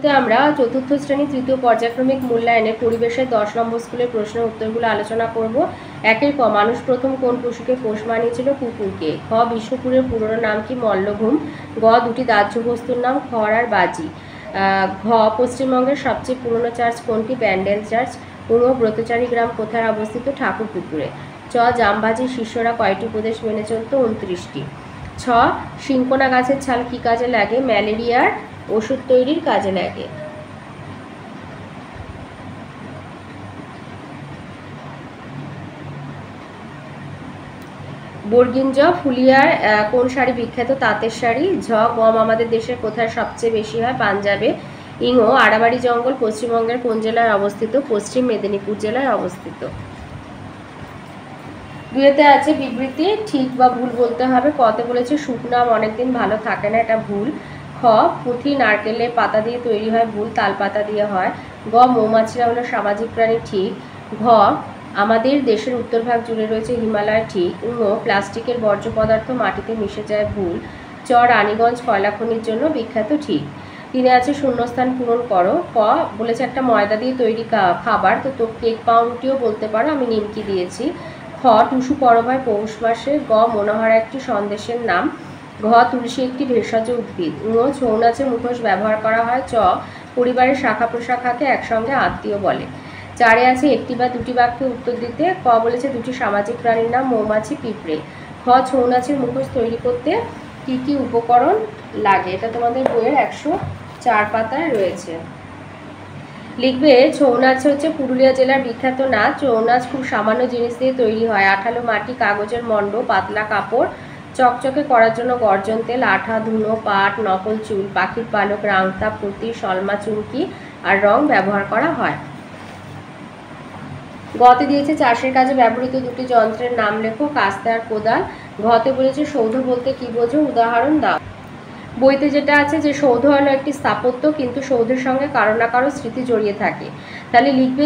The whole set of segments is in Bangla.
ভিডিওতে আমরা চতুর্থ শ্রেণী তৃতীয় পর্যায়ক্রমিক মূল্যায়নের পরিবেশের 10 নম্বর স্কুলের প্রশ্নের উত্তরগুলো আলোচনা করব। একের ক, মানুষ প্রথম কোন পশুকে পোষ মানিয়েছিল? কুকুরকে। খ, বিষ্ণুপুরের পুরনো নাম কি? মল্লভূম। গ, দুটি দাহ্য বস্তুর নাম খড় আর বাজি। ঘ, পশ্চিমবঙ্গের সবচেয়ে পুরনো চার্চ কোনটি? ব্যান্ডেল চার্চ। ঙ, ব্রতচারী গ্রাম কোথায় অবস্থিত? ঠাকুরপুকুরে। চ, জামবাজির শিষ্যরা কয়টি উপদেশ মেনে চলত? 29টি। ছ, সিনকোনা গাছের ছাল কি কাজে লাগে? ম্যালেরিয়ার ওষুধ তৈরির কাজে লাগে। বর্গিন জ, ফুলিয়ার কোন শাড়ি বিখ্যাত? তাঁতের শাড়ি। ঝ, গম আমাদের দেশের কোথায় সবচেয়ে বেশি হয়? পাঞ্জাবে। ইঙ, আড়াবাড়ি জঙ্গল পশ্চিমবঙ্গের কোন জেলায় অবস্থিত? পশ্চিম মেদিনীপুর জেলায় অবস্থিত। দুয়েতে আছে বিবৃতি ঠিক বা ভুল বলতে হবে। কতে বলেছে শুকনো আম অনেকদিন ভালো থাকে না, এটা ভুল। খ, পুঁথি নারকেলের পাতা দিয়ে তৈরি হয়, ভুল, তাল পাতা দিয়ে হয়। গ, মৌমাছিরা হলো সামাজিক প্রাণী, ঠিক। ঘ, আমাদের দেশের উত্তরভাগ জুড়ে রয়েছে হিমালয়, ঠিক। ঙ, প্লাস্টিকের বর্জ্য পদার্থ মাটিতে মিশে যায়, ভুল। চ, রানীগঞ্জ কয়লা খনির জন্য বিখ্যাত, ঠিক। তিনে আছে শূন্যস্থান পূরণ করো। ক, বলেছে একটা ময়দা দিয়ে তৈরি খাবার, তো কেক পাউরুটিও বলতে পারো, আমি নিমকি দিয়েছি। খ, টুসু পরব হয় পৌষ মাসে। গ, মনোহরা একটি সন্দেশের নাম। ঘ, তুলসী একটি ভেষজ উদ্ভিদ। ঙ, ছৌ নাচে মুখোশ ব্যবহার করা হয়। চ, পরিবারের শাখা প্রশাখাকে একসঙ্গে আত্মীয় বলে। চারে আছে একটি বা দুটি বাক্যে উত্তর দিতে। ক, বলেছে দুটি সামাজিক প্রাণীর নাম মৌমাছি, পিঁপড়ে। খ, ছৌ নাচের মুখোশ তৈরি করতে কি কি উপকরণ লাগে? এটা তোমাদের বইয়ের 104 পাতায় রয়েছে। লিখবে ছৌ নাচ হচ্ছে পুরুলিয়া জেলার বিখ্যাত নাচ। ছৌ নাচ খুব সামান্য জিনিস দিয়ে তৈরি হয়। আঠালো মাটি, কাগজের মণ্ড, পাতলা কাপড়, চকচকে করার জন্য গর্জন তেল, আঠা, ধুনো, পাট, নকল চুল, পাখির পালক, রাংতা, পুঁতি, সলমা, চুমকি আর রং ব্যবহার করা হয়। গতে দিয়েছে চাষের কাজে ব্যবহৃত দুটি যন্ত্রের নাম লেখো, কাস্তে আর কোদাল। ঘতে বলেছে সৌধ বলতে কি বোঝো? উদাহরণ দাও। বইতে যেটা আছে যে সৌধ হলো একটি স্থাপত্য, কিন্তু সৌধের সঙ্গে কারো না কারো স্মৃতি জড়িয়ে থাকে। তাহলে লিখবে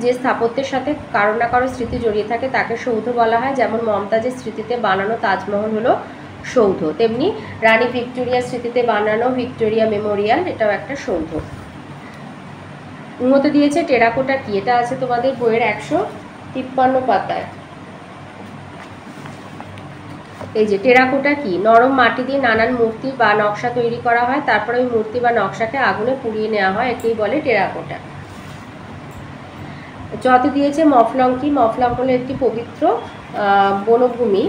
যে স্থাপত্যের সাথে কারো না কারো স্মৃতি জড়িয়ে থাকে তাকে সৌধ বলা হয়। যেমন মমতাজের স্মৃতিতে বানানো তাজমহল হলো সৌধ, তেমনি রানী ভিক্টোরিয়ার স্মৃতিতে বানানো ভিক্টোরিয়া মেমোরিয়াল, এটাও একটা সৌধ। উন্নত দিয়েছে টেরাকোটা কি? এটা আছে তোমাদের বইয়ের 153 পাতায়। এই যে টেরাকোটা কি? নরম মাটি দিয়ে নানান মূর্তি বা নকশা তৈরি করা হয়, তারপরে ওই মূর্তি বা নকশাকে আগুনে পুড়িয়ে নেওয়া হয়, একেই বলে টেরাকোটা। যত দিয়েছে মফলং কি? মফলং হলো একটি পবিত্র বনভূমি।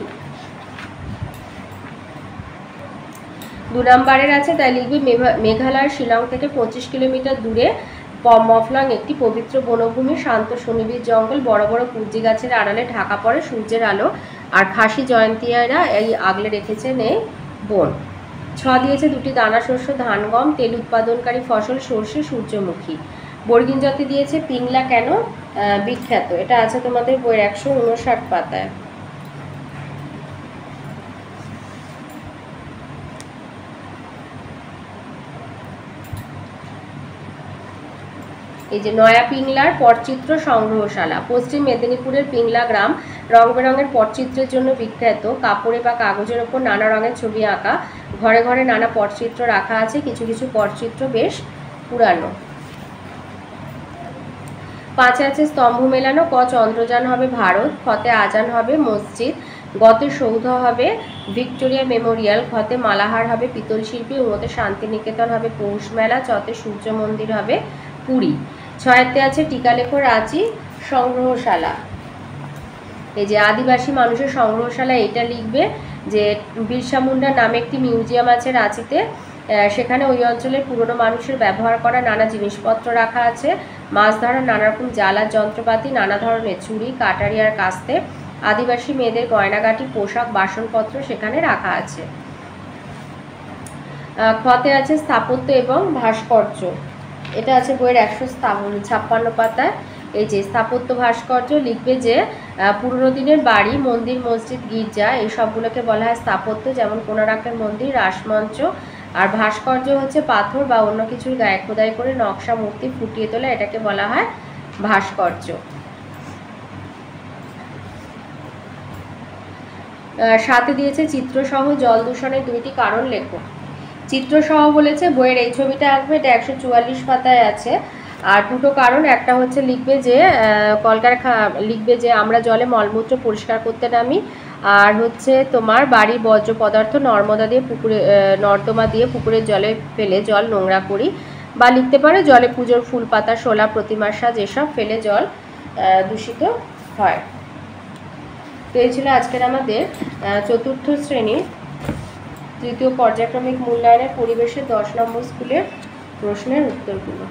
2 নম্বরের আছে, তাই লিখবি মেঘালয়ের শিলং থেকে 25 কিলোমিটার দূরে মফলং একটি পবিত্র বনভূমি। শান্ত সুনিবিড় জঙ্গল, বড় বড় কুর্জি গাছের আড়ালে ঢাকা পড়ে সূর্যের আলো, আর খাসি জয়ন্তীরা এই আগলে রেখেছেন এই বন। 6 দিয়েছে দুটি দানা শস্য, ধান, গম, তেল উৎপাদনকারী ফসল সর্ষে, সূর্যমুখী। বর্গিন জাতি দিয়েছে পিংলা কেন বিখ্যাত? এটা আছে তোমাদের বইয়ের 159 পাতায়। এই যে নয়া পিংলার পটচিত্র সংগ্রহশালা। পশ্চিম মেদিনীপুরের পিংলা গ্রাম রং বেরঙের পটচিত্রের জন্য বিখ্যাত। কাপড়ে বা কাগজের ওপর নানা রঙের ছবি আঁকা, ঘরে ঘরে নানা পটচিত্র রাখা আছে, কিছু কিছু পটচিত্র বেশ পুরানো। 5 আছে স্তম্ভ মেলানো। ক, চন্দ্রযান হবে ভারত। খতে আজান হবে মসজিদ। গতে সৌধ হবে ভিক্টোরিয়া মেমোরিয়াল। খতে মালাহার হবে পিতল শিল্পী। উমতে শান্তিনিকেতন হবে পৌষ মেলা। চতে সূর্য মন্দির হবে পুরী। 6তে আছে টিকালেখো রাঁচি সংগ্রহশালা। এই যে আদিবাসী মানুষের সংগ্রহশালা, এটা লিখবে যে বিরসা মুন্ডা নামে একটি মিউজিয়াম আছে রাঁচিতে। সেখানে ওই অঞ্চলের পুরনো মানুষের ব্যবহার করা নানা জিনিসপত্র রাখা আছে। মাছ ধরার নানা রকম জালার যন্ত্রপাতি, নানা ধরনের ছুরি, কাটারি আর কাস্তে, আদিবাসী মেয়েদের গয়নাগাটি, পোশাক, বাসনপত্র সেখানে রাখা আছে। খতে আছে স্থাপত্য এবং ভাস্কর্য। এটা আছে বইয়ের 156 পাতায়। এই যে স্থাপত্য ভাস্কর্য, লিখবে যে পুরনো দিনের বাড়ি, মন্দির, মসজিদ, গির্জা এই সবগুলোকে বলা হয় স্থাপত্য, যেমন কোণারকের মন্দির, রাসমঞ্চ। আর ভাস্কর্য হচ্ছে পাথর বা অন্য কিছুর গায়ে খোদাই করে নকশা মূর্তি ফুটিয়ে তোলা, এটাকে বলা হয় ভাস্কর্য। 7 দিয়েছে চিত্রসহ জল দূষণের 2টি কারণ লেখো। চিত্রসহ বলেছে, বইয়ের এই ছবিটা আঁকবে, এটা 144 পাতায় আছে। আর দুটো কারণ, একটা হচ্ছে লিখবে যে লিখবে যে আমরা জলে মলমূত্র পরিষ্কার করতে নামি, আর হচ্ছে তোমার বাড়ির বর্জ্য পদার্থ নর্দমা দিয়ে পুকুরের জলে ফেলে জল নোংরা করি। বা লিখতে পারো জলে পুজোর ফুল পাতা, শোলা, প্রতিমার সাজ এসব ফেলে জল দূষিত হয়। তো এই ছিল আজকের আমাদের চতুর্থ শ্রেণীর তৃতীয় পর্যায়ক্রমিক মূল্যায়নের পরিবেশের 10 নম্বর স্কুলের প্রশ্নের উত্তরগুলো।